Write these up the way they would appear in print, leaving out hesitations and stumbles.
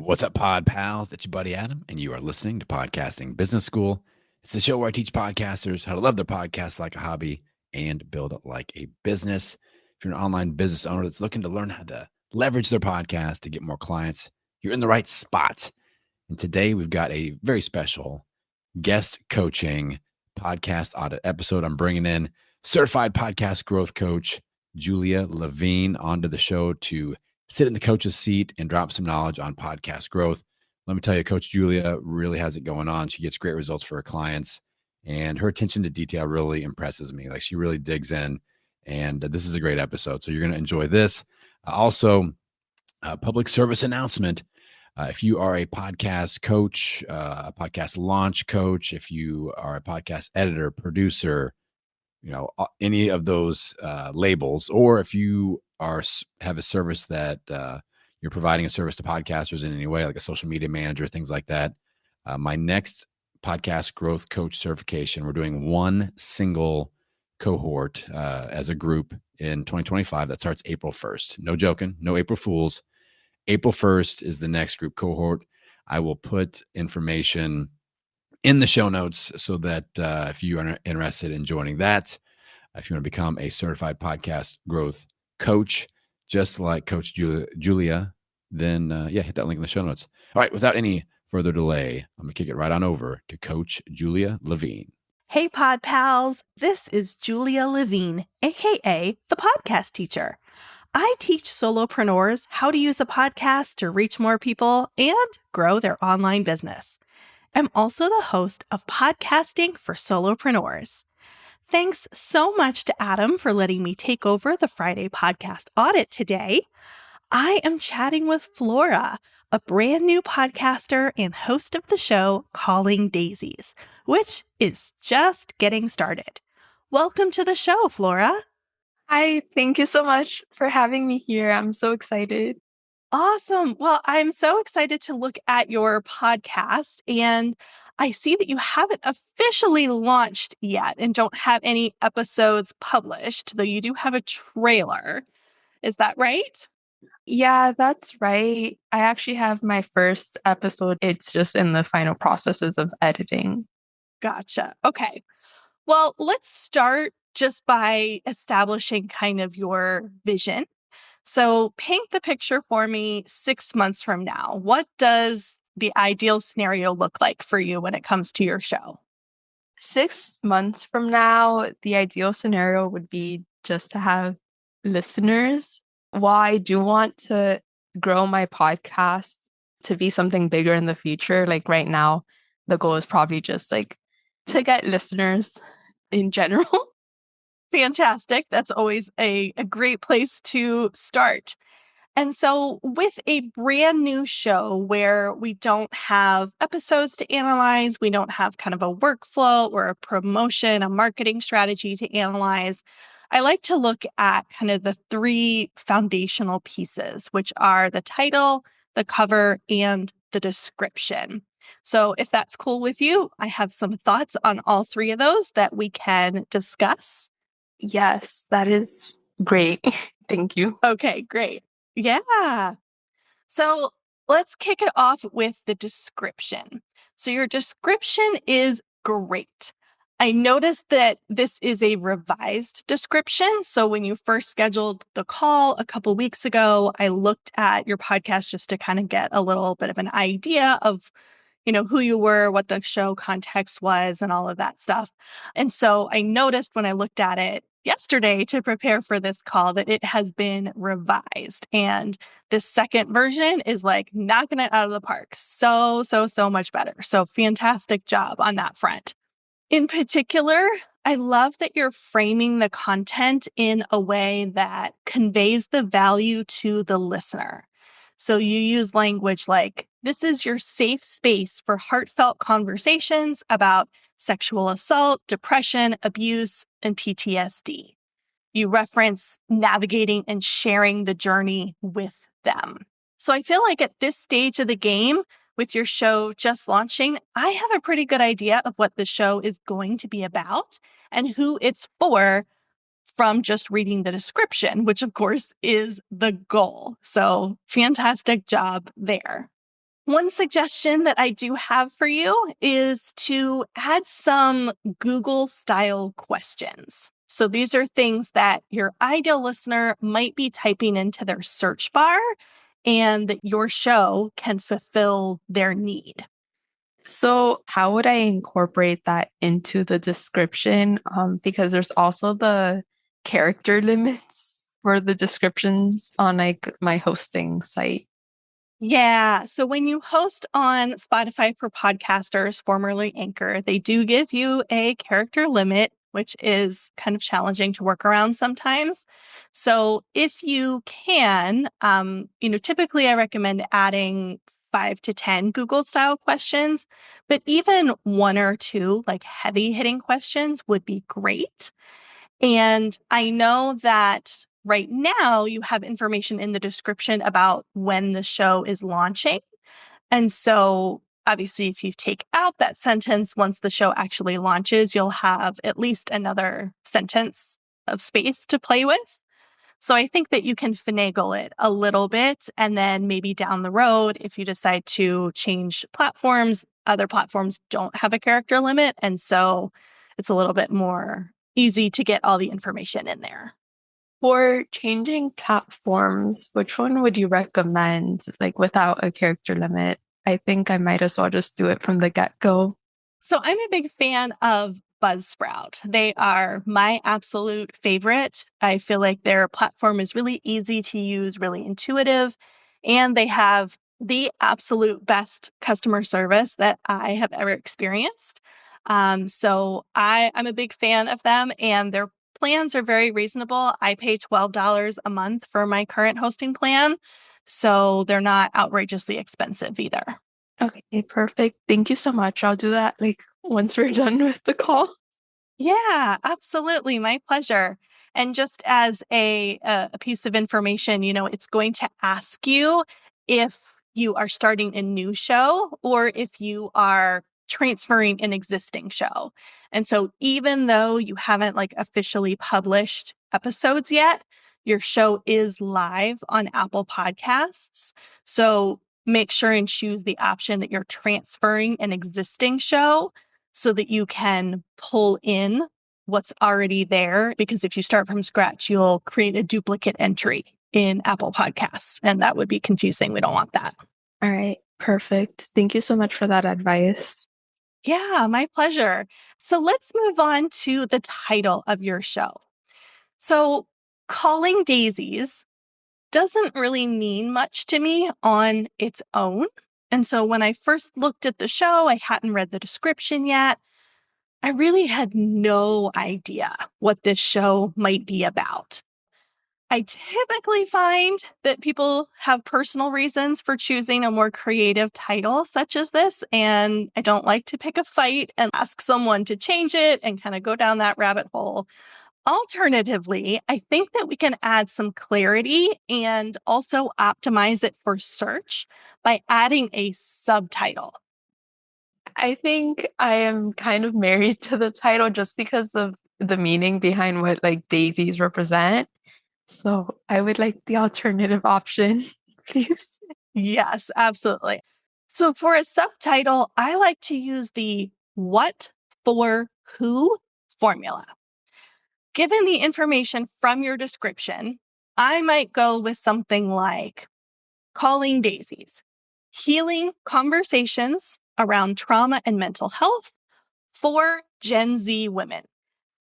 What's up, pod pals? It's your buddy Adam, and you are listening to Podcasting Business School. It's the show where I teach podcasters how to love their podcast like a hobby and build it like a business. If you're an online business owner that's looking to learn how to leverage their podcast to get more clients, you're in the right spot. And today we've got a very special guest coaching podcast audit episode. I'm bringing in certified podcast growth coach Julia Levine onto the show to sit in the coach's seat and drop some knowledge on podcast growth. Let me tell you, Coach Julia really has it going on. She gets great results for her clients, and her attention to detail really impresses me. Like, she really digs in, and this is a great episode. So you're going to enjoy this. Also, public service announcement. If you are a podcast coach, a podcast launch coach, if you are a podcast editor, producer, any of those labels, or if you have a service that you're providing a service to podcasters in any way, like a social media manager, things like that. My next podcast growth coach certification, we're doing one single cohort as a group in 2025 that starts April 1st. No joking, no April Fools. April 1st is the next group cohort. I will put information in the show notes so that if you are interested in joining that, if you want to become a certified podcast growth coach, just like Coach Julia, then hit that link in the show notes. All right, without any further delay, I'm going to kick it right on over to Coach Julia Levine. Hey, Pod Pals. This is Julia Levine, aka the Podcast Teacher. I teach solopreneurs how to use a podcast to reach more people and grow their online business. I'm also the host of Podcasting for Solopreneurs. Thanks so much to Adam for letting me take over the Friday podcast audit today. I am chatting with Flora, a brand new podcaster and host of the show Calling Daisies, which is just getting started. Welcome to the show, Flora. Hi, thank you so much for having me here. I'm so excited. Awesome. Well, I'm so excited to look at your podcast, and I see that you haven't officially launched yet and don't have any episodes published, though you do have a trailer. Is that right? Yeah, that's right. I actually have my first episode. It's just in the final processes of editing. Gotcha. Okay. Well, let's start just by establishing kind of your vision. So paint the picture for me 6 months from now. What does the ideal scenario look like for you when it comes to your show? 6 months from now, the ideal scenario would be just to have listeners. While I do want to grow my podcast to be something bigger in the future, like right now, the goal is probably just like to get listeners in general. Fantastic. That's always a great place to start. And so, with a brand new show where we don't have episodes to analyze, we don't have kind of a workflow or a promotion, a marketing strategy to analyze, I like to look at kind of the three foundational pieces, which are the title, the cover, and the description. So, if that's cool with you, I have some thoughts on all three of those that we can discuss. Yes, that is great. Thank you. Okay, great. Yeah. So let's kick it off with the description. So your description is great. I noticed that this is a revised description. So when you first scheduled the call a couple weeks ago, I looked at your podcast just to kind of get a little bit of an idea of who you were, what the show context was, and all of that stuff. And so I noticed when I looked at it yesterday to prepare for this call that it has been revised. And this second version is like knocking it out of the park. So much better. So fantastic job on that front. In particular, I love that you're framing the content in a way that conveys the value to the listener. So you use language like, this is your safe space for heartfelt conversations about sexual assault, depression, abuse, and PTSD. You reference navigating and sharing the journey with them. So I feel like at this stage of the game, with your show just launching, I have a pretty good idea of what the show is going to be about and who it's for from just reading the description, which of course is the goal. So fantastic job there. One suggestion that I do have for you is to add some Google style questions. So these are things that your ideal listener might be typing into their search bar and that your show can fulfill their need. So, how would I incorporate that into the description? Because there's also the character limits for the descriptions on like my hosting site. Yeah. So when you host on Spotify for Podcasters, formerly Anchor, they do give you a character limit, which is kind of challenging to work around sometimes. So if you can, typically I recommend adding 5 to 10 Google style questions, but even one or two like heavy hitting questions would be great. And I know that right now you have information in the description about when the show is launching. And so, obviously, if you take out that sentence, once the show actually launches, you'll have at least another sentence of space to play with. So, I think that you can finagle it a little bit. And then maybe down the road, if you decide to change platforms, other platforms don't have a character limit. And so, it's a little bit more easy to get all the information in there. For changing platforms, which one would you recommend, like without a character limit? I think I might as well just do it from the get-go. So I'm a big fan of Buzzsprout. They are my absolute favorite. I feel like their platform is really easy to use, really intuitive, and they have the absolute best customer service that I have ever experienced. I'm a big fan of them, and their plans are very reasonable. I pay $12 a month for my current hosting plan, so they're not outrageously expensive either. Okay, perfect. Thank you so much. I'll do that like once we're done with the call. Yeah, absolutely. My pleasure. And just as a piece of information, it's going to ask you if you are starting a new show or if you are transferring an existing show. And so even though you haven't like officially published episodes yet, your show is live on Apple Podcasts. So make sure and choose the option that you're transferring an existing show so that you can pull in what's already there. Because if you start from scratch, you'll create a duplicate entry in Apple Podcasts, and that would be confusing. We don't want that. All right, perfect. Thank you so much for that advice. Yeah, my pleasure. So let's move on to the title of your show. So, Calling Daisies doesn't really mean much to me on its own. And so when I first looked at the show, I hadn't read the description yet. I really had no idea what this show might be about. I typically find that people have personal reasons for choosing a more creative title such as this, and I don't like to pick a fight and ask someone to change it and kind of go down that rabbit hole. Alternatively, I think that we can add some clarity and also optimize it for search by adding a subtitle. I think I am kind of married to the title just because of the meaning behind what like daisies represent. So I would like the alternative option, please. Yes, absolutely. So for a subtitle, I like to use the what for who formula. Given the information from your description, I might go with something like Calling Daisies, healing conversations around trauma and mental health for Gen Z women.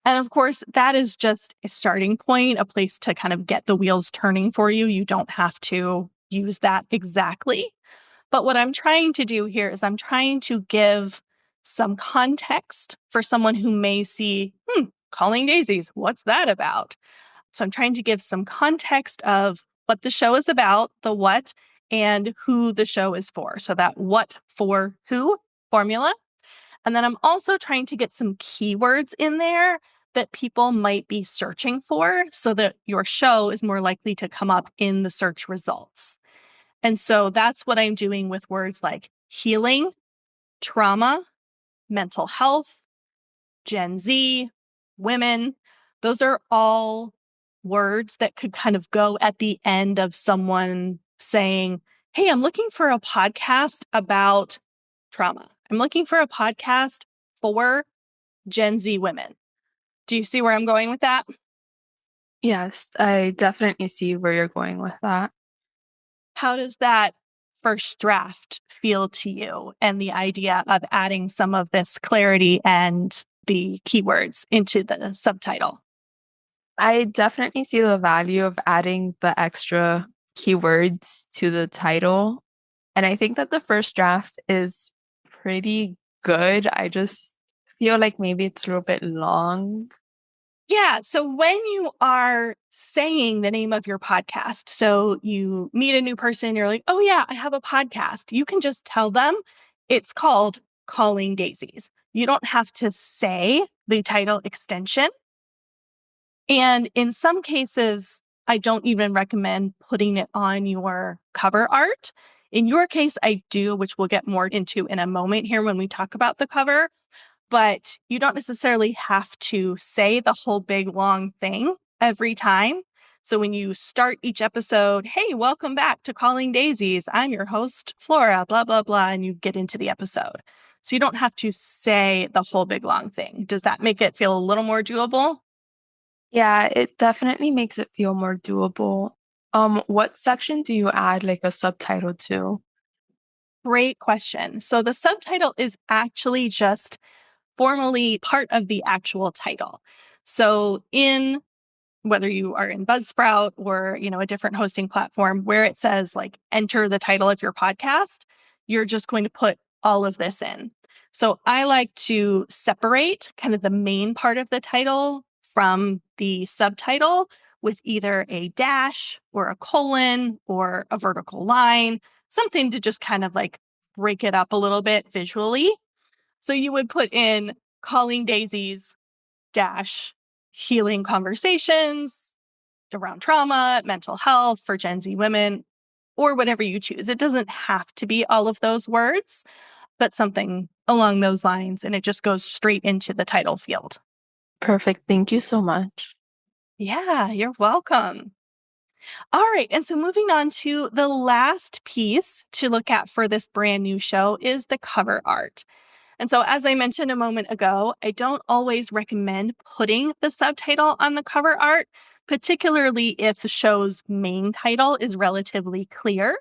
And of course, that is just a starting point, a place to kind of get the wheels turning for you. You don't have to use that exactly. But what I'm trying to do here is I'm trying to give some context for someone who may see, Calling Daisies, what's that about? So I'm trying to give some context of what the show is about, the what, and who the show is for. So that what for who formula. And then I'm also trying to get some keywords in there that people might be searching for so that your show is more likely to come up in the search results. And so that's what I'm doing with words like healing, trauma, mental health, Gen Z, women. Those are all words that could kind of go at the end of someone saying, hey, I'm looking for a podcast about trauma. I'm looking for a podcast for Gen Z women. Do you see where I'm going with that? Yes, I definitely see where you're going with that. How does that first draft feel to you and the idea of adding some of this clarity and the keywords into the subtitle? I definitely see the value of adding the extra keywords to the title. And I think that the first draft is pretty good. I just feel like maybe it's a little bit long. Yeah. So when you are saying the name of your podcast, so you meet a new person, you're like, oh, yeah, I have a podcast. You can just tell them it's called Calling Daisies. You don't have to say the title extension. And in some cases, I don't even recommend putting it on your cover art. In your case, I do, which we'll get more into in a moment here when we talk about the cover. But you don't necessarily have to say the whole big long thing every time. So when you start each episode, hey, welcome back to Calling Daisies. I'm your host, Flora, blah, blah, blah, and you get into the episode. So you don't have to say the whole big long thing. Does that make it feel a little more doable? Yeah, it definitely makes it feel more doable. What section do you add like a subtitle to? Great question. So the subtitle is actually just formally part of the actual title. So in whether you are in Buzzsprout or, a different hosting platform where it says like enter the title of your podcast, you're just going to put all of this in. So I like to separate kind of the main part of the title from the subtitle with either a dash or a colon or a vertical line, something to just kind of like break it up a little bit visually. So you would put in Calling Daisies dash healing conversations around trauma, mental health for Gen Z women, or whatever you choose. It doesn't have to be all of those words, but something along those lines, and it just goes straight into the title field. Perfect. Thank you so much. Yeah, you're welcome. All right. And so moving on to the last piece to look at for this brand new show is the cover art. And so, as I mentioned a moment ago, I don't always recommend putting the subtitle on the cover art, particularly if the show's main title is relatively clear.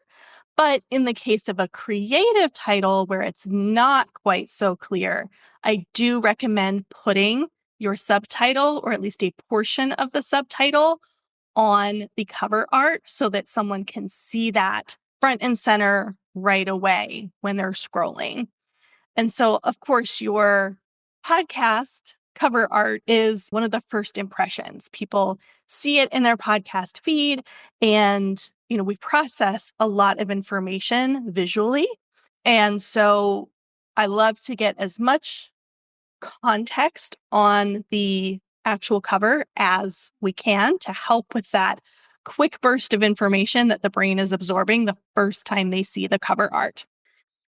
But in the case of a creative title where it's not quite so clear, I do recommend putting your subtitle, or at least a portion of the subtitle, on the cover art so that someone can see that front and center right away when they're scrolling. And so, of course, your podcast cover art is one of the first impressions. People see it in their podcast feed, and, we process a lot of information visually. And so I love to get as much context on the actual cover as we can to help with that quick burst of information that the brain is absorbing the first time they see the cover art.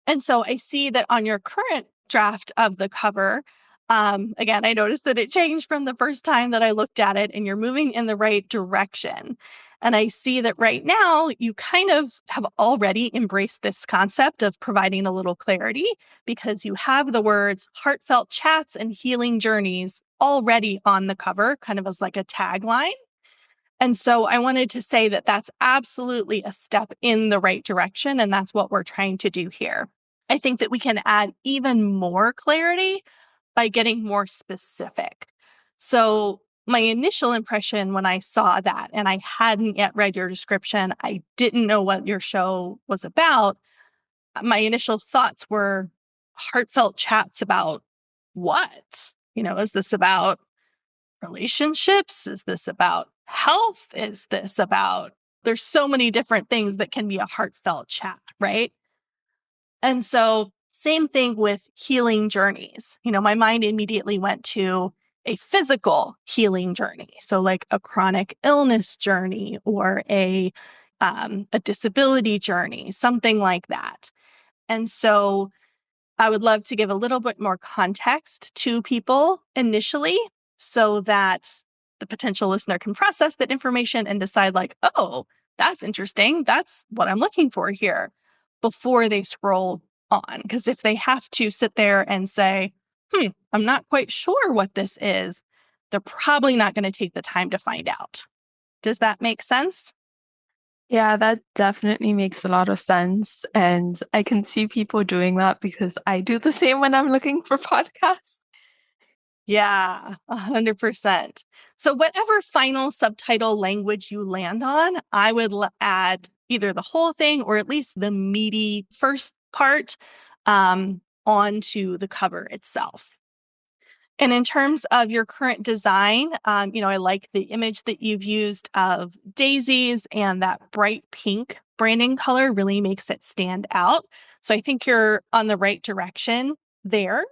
And so I see that on your current draft of the cover, again, I noticed that it changed from the first time that I looked at it, and you're moving in the right direction. And I see that right now you kind of have already embraced this concept of providing a little clarity because you have the words heartfelt chats and healing journeys already on the cover, kind of as like a tagline. And so I wanted to say that that's absolutely a step in the right direction. And that's what we're trying to do here. I think that we can add even more clarity by getting more specific. So, my initial impression when I saw that, and I hadn't yet read your description, I didn't know what your show was about. My initial thoughts were heartfelt chats about what? Is this about relationships? Is this about health? Is this about, there's so many different things that can be a heartfelt chat, right? And so, same thing with healing journeys. My mind immediately went to a physical healing journey. So, like a chronic illness journey or a disability journey, something like that. And so, I would love to give a little bit more context to people initially so that the potential listener can process that information and decide, like, oh, that's interesting. That's what I'm looking for here before they scroll on. Because if they have to sit there and say, I'm not quite sure what this is, they're probably not going to take the time to find out. Does that make sense? Yeah, that definitely makes a lot of sense. And I can see people doing that because I do the same when I'm looking for podcasts. Yeah, 100%. So whatever final subtitle language you land on, I would add either the whole thing or at least the meaty first part onto the cover itself. And in terms of your current design, I like the image that you've used of daisies, and that bright pink branding color really makes it stand out. So I think you're on the right direction there.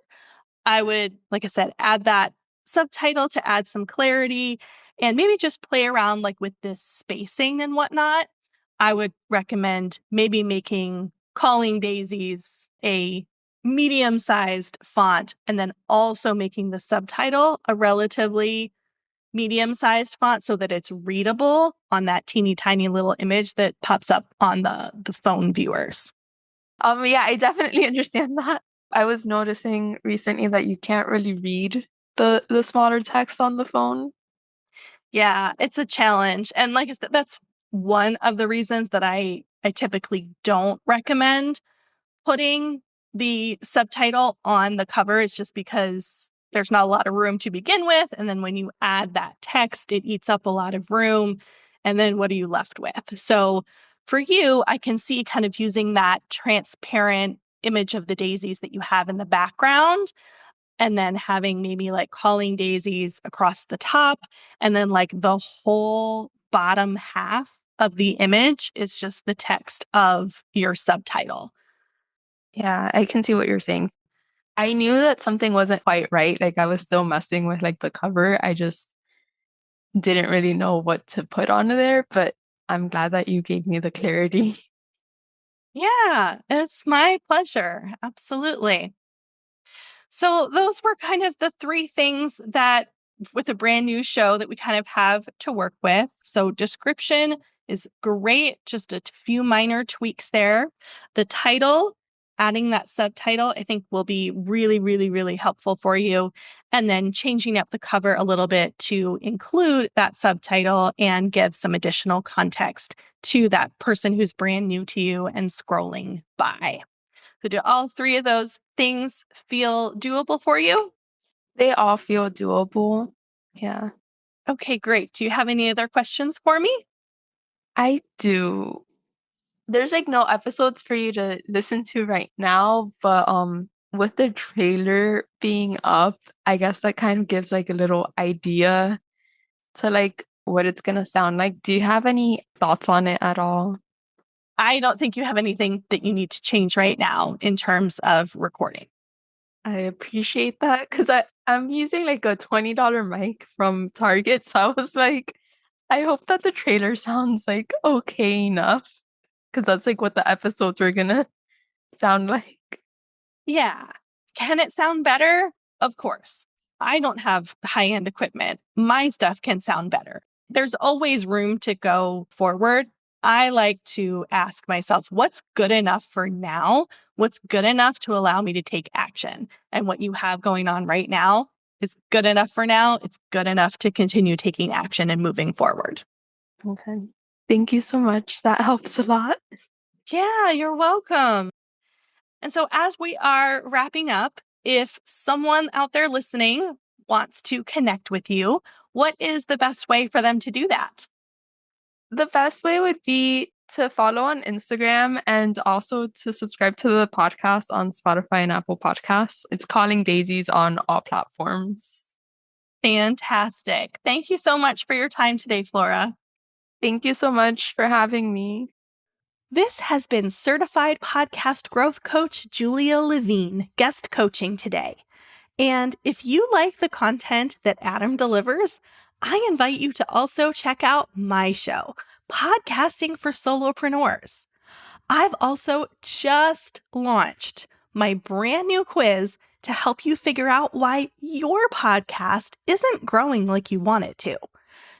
I would, like I said, add that subtitle to add some clarity and maybe just play around like with this spacing and whatnot. I would recommend maybe making Calling Daisies a medium-sized font and then also making the subtitle a relatively medium-sized font so that it's readable on that teeny tiny little image that pops up on the phone viewers. Yeah, I definitely understand that. I was noticing recently that you can't really read the smaller text on the phone. Yeah, it's a challenge. And like I said, that's one of the reasons that I typically don't recommend putting the subtitle on the cover. Is just because there's not a lot of room to begin with. And then when you add that text, it eats up a lot of room. And then what are you left with? So for you, I can see kind of using that transparent image of the daisies that you have in the background and then having maybe like Calling Daisies across the top, and then like the whole bottom half of the image is just the text of your subtitle. Yeah, I can see what you're saying. I knew that something wasn't quite right. Like I was still messing with like the cover. I just didn't really know what to put on there, but I'm glad that you gave me the clarity. Yeah, it's my pleasure. Absolutely. So those were kind of the three things that with a brand new show that we kind of have to work with. So description is great, just a few minor tweaks there. The title, adding that subtitle, I think will be really, really, really helpful for you. And then changing up the cover a little bit to include that subtitle and give some additional context to that person who's brand new to you and scrolling by. So do all three of those things feel doable for you? They all feel doable. Yeah, Okay, great. Do you have any other questions for me? I do. There's like no episodes for you to listen to right now, but with the trailer being up, I guess that kind of gives like a little idea to like what it's gonna sound like. Do you have any thoughts on it at all? I don't think you have anything that you need to change right now in terms of recording. I appreciate that because I'm using like a $20 mic from Target. So I was like, I hope that the trailer sounds like okay enough because that's like what the episodes are gonna sound like. Yeah. Can it sound better? Of course. I don't have high end equipment. My stuff can sound better. There's always room to go forward. I like to ask myself, what's good enough for now? What's good enough to allow me to take action? And what you have going on right now is good enough for now. It's good enough to continue taking action and moving forward. Okay. Thank you so much. That helps a lot. Yeah, you're welcome. And so, as we are wrapping up, if someone out there listening wants to connect with you, what is the best way for them to do that? The best way would be to follow on Instagram and also to subscribe to the podcast on Spotify and Apple Podcasts. It's Calling Daisies on all platforms. Fantastic. Thank you so much for your time today, Flora. Thank you so much for having me. This has been Certified Podcast Growth Coach Julia Levine guest coaching today. And if you like the content that Adam delivers, I invite you to also check out my show, Podcasting for Solopreneurs. I've also just launched my brand new quiz to help you figure out why your podcast isn't growing like you want it to.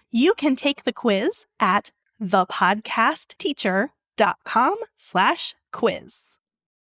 You can take the quiz at thepodcastteacher.com/quiz.